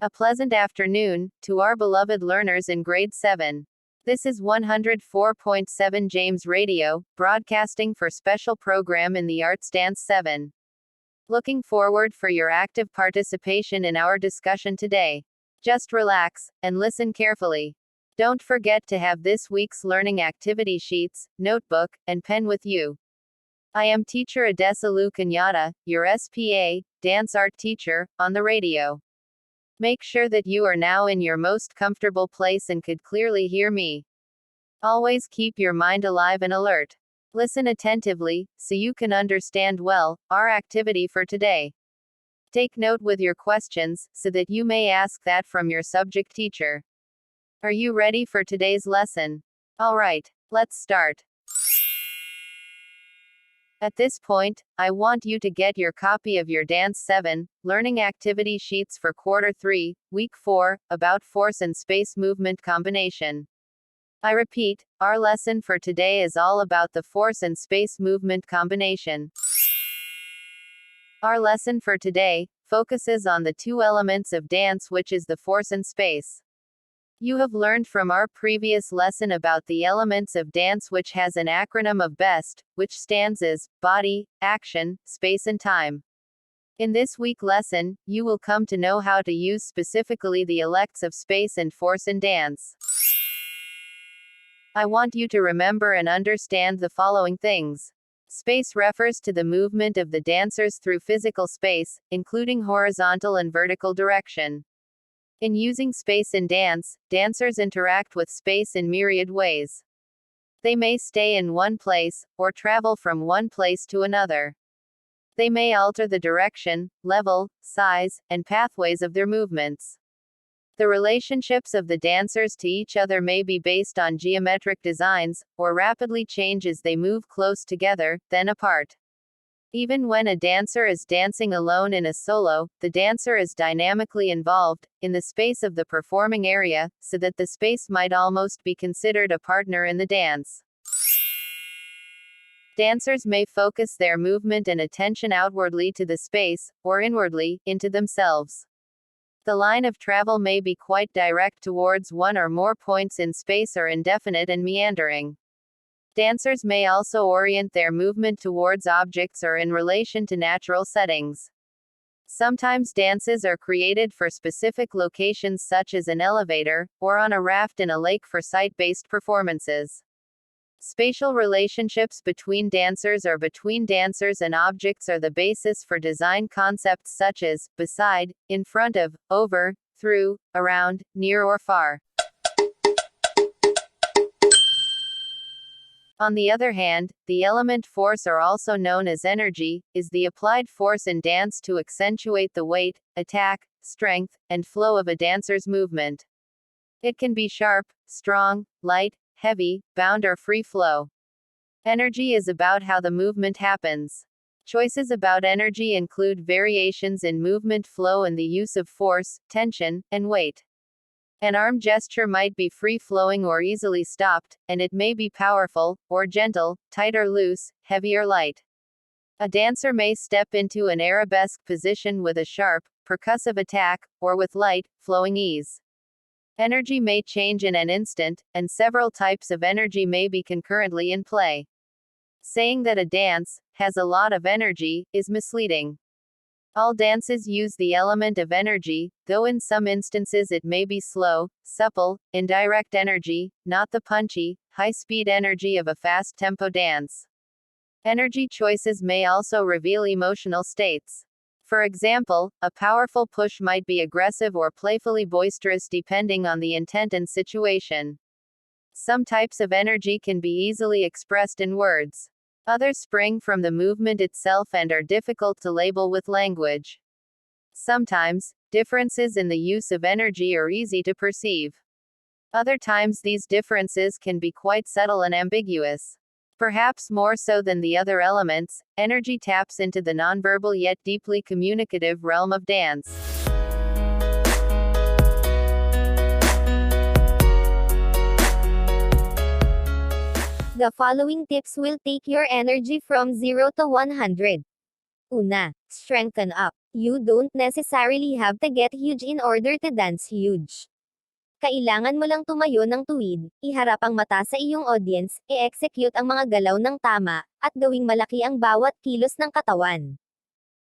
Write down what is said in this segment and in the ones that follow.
A pleasant afternoon to our beloved learners in grade 7. This is 104.7 James Radio, broadcasting for special program in the Arts Dance 7. Looking forward for your active participation in our discussion today. Just relax and listen carefully. Don't forget to have this week's learning activity sheets, notebook, and pen with you. I am teacher Adesalu Kanyata, your SPA, dance art teacher, on the radio. Make sure that you are now in your most comfortable place and could clearly hear me. Always keep your mind alive and alert. Listen attentively, so you can understand well, our activity for today. Take note with your questions, so that you may ask that from your subject teacher. Are you ready for today's lesson? Alright, let's start. At this point, I want you to get your copy of your Dance 7 learning activity sheets for Q3, Week 4, about force and space movement combination. I repeat, our lesson for today is all about the force and space movement combination. Our lesson for today focuses on the two elements of dance, which is the force and space. You have learned from our previous lesson about the elements of dance, which has an acronym of BEST, which stands as body, action, space and time. In this week lesson, you will come to know how to use specifically the elements of space and force in dance. I want you to remember and understand the following things. Space refers to the movement of the dancers through physical space, including horizontal and vertical direction. In using space in dance, dancers interact with space in myriad ways. They may stay in one place, or travel from one place to another. They may alter the direction, level, size, and pathways of their movements. The relationships of the dancers to each other may be based on geometric designs, or rapidly change as they move close together, then apart. Even when a dancer is dancing alone in a solo, the dancer is dynamically involved in the space of the performing area, so that the space might almost be considered a partner in the dance. Dancers may focus their movement and attention outwardly to the space, or inwardly, into themselves. The line of travel may be quite direct towards one or more points in space, or indefinite and meandering. Dancers may also orient their movement towards objects or in relation to natural settings. Sometimes dances are created for specific locations, such as an elevator, or on a raft in a lake for site-based performances. Spatial relationships between dancers or between dancers and objects are the basis for design concepts such as beside, in front of, over, through, around, near or far. On the other hand, the element force, or also known as energy, is the applied force in dance to accentuate the weight, attack, strength, and flow of a dancer's movement. It can be sharp, strong, light, heavy, bound or free flow. Energy is about how the movement happens. Choices about energy include variations in movement flow and the use of force, tension, and weight. An arm gesture might be free-flowing or easily stopped, and it may be powerful, or gentle, tight or loose, heavy or light. A dancer may step into an arabesque position with a sharp, percussive attack, or with light, flowing ease. Energy may change in an instant, and several types of energy may be concurrently in play. Saying that a dance has a lot of energy is misleading. All dances use the element of energy, though in some instances it may be slow, supple, indirect energy, not the punchy, high-speed energy of a fast-tempo dance. Energy choices may also reveal emotional states. For example, a powerful push might be aggressive or playfully boisterous depending on the intent and situation. Some types of energy can be easily expressed in words. Others spring from the movement itself and are difficult to label with language. Sometimes, differences in the use of energy are easy to perceive. Other times these differences can be quite subtle and ambiguous. Perhaps more so than the other elements, energy taps into the nonverbal yet deeply communicative realm of dance. The following tips will take your energy from 0 to 100. Una, strengthen up. You don't necessarily have to get huge in order to dance huge. Kailangan mo lang tumayo ng tuwid, iharap ang mata sa iyong audience, i-execute ang mga galaw ng tama, at gawing malaki ang bawat kilos ng katawan.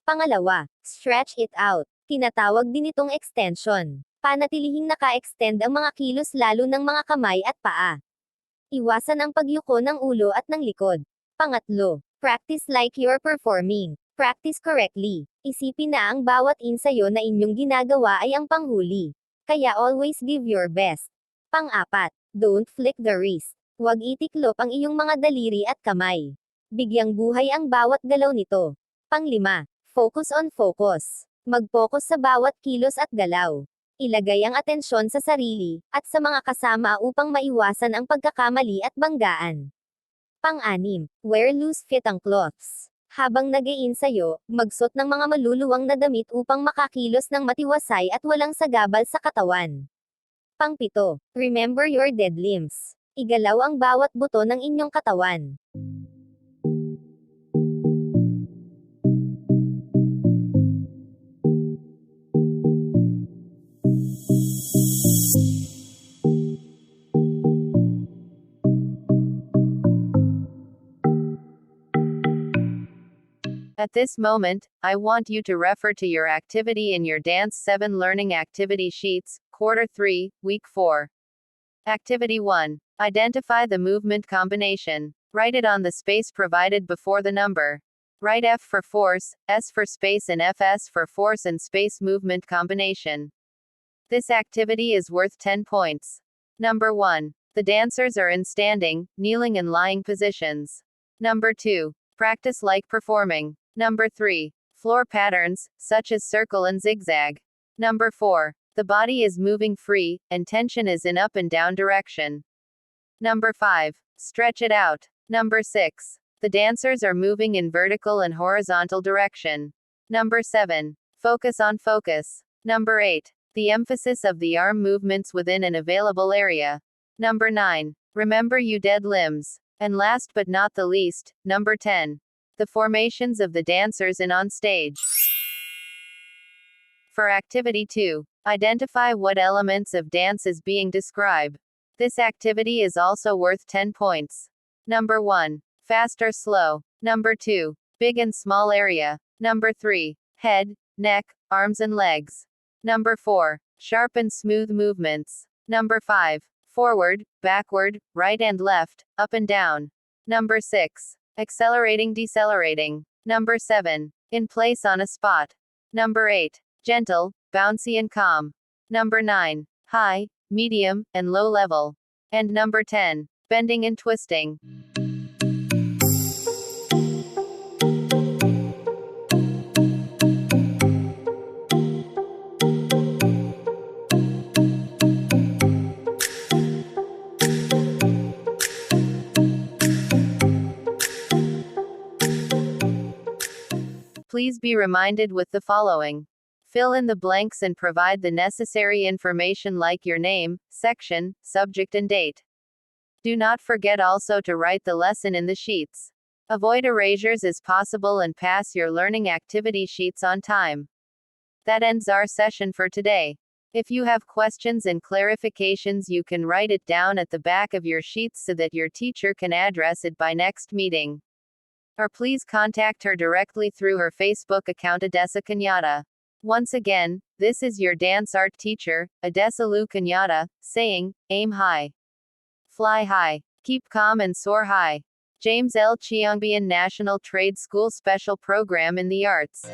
Pangalawa, stretch it out. Tinatawag din itong extension. Panatilihing naka-extend ang mga kilos lalo ng mga kamay at paa. Iwasan ang pagyuko ng ulo at ng likod. Pangatlo, practice like you're performing. Practice correctly. Isipin na ang bawat ensayo na inyong ginagawa ay ang panghuli. Kaya always give your best. Pang-apat, don't flick the wrist. Huwag itiklop ang iyong mga daliri at kamay. Bigyang buhay ang bawat galaw nito. Pang-lima, focus on focus. Mag-focus sa bawat kilos at galaw. Ilagay ang atensyon sa sarili, at sa mga kasama upang maiwasan ang pagkakamali at banggaan. Pang-anim, wear loose-fitting clothes. Habang nag-iinsayo, magsuot ng mga maluluwang na damit upang makakilos ng matiwasay at walang sagabal sa katawan. Pang-pito, remember your dead limbs. Igalaw ang bawat buto ng inyong katawan. At this moment, I want you to refer to your activity in your Dance 7 Learning Activity Sheets, Quarter 3, Week 4. Activity 1. Identify the movement combination. Write it on the space provided before the number. Write F for force, S for space and FS for force and space movement combination. This activity is worth 10 points. Number 1. The dancers are in standing, kneeling and lying positions. Number 2. Practice like performing. Number 3. Floor patterns, such as circle and zigzag. Number 4. The body is moving free, and tension is in up and down direction. Number 5. Stretch it out. Number 6. The dancers are moving in vertical and horizontal direction. Number 7. Focus on focus. Number 8. The emphasis of the arm movements within an available area. Number 9. Remember you dead limbs. And last but not the least, number 10. The formations of the dancers in on stage. For Activity 2, identify what elements of dance is being described. This activity is also worth 10 points. Number 1. Fast or slow. Number 2. Big and small area. Number 3. Head, neck, arms and legs. Number 4. Sharp and smooth movements. Number 5. Forward, backward, right and left, up and down. Number 6. Accelerating, decelerating. Number 7. In place on a spot. Number 8. Gentle, bouncy and calm. Number 9. High, medium, and low level. And number 10. Bending and twisting. Please be reminded with the following. Fill in the blanks and provide the necessary information like your name, section, subject and date. Do not forget also to write the lesson in the sheets. Avoid erasures as possible and pass your learning activity sheets on time. That ends our session for today. If you have questions and clarifications, you can write it down at the back of your sheets so that your teacher can address it by next meeting. Or please contact her directly through her Facebook account Adessa Cañada. Once again, this is your dance art teacher, Adessa Lu Cañada, saying, aim high. Fly high. Keep calm and soar high. James L. Cheongbian National Trade School Special Program in the Arts.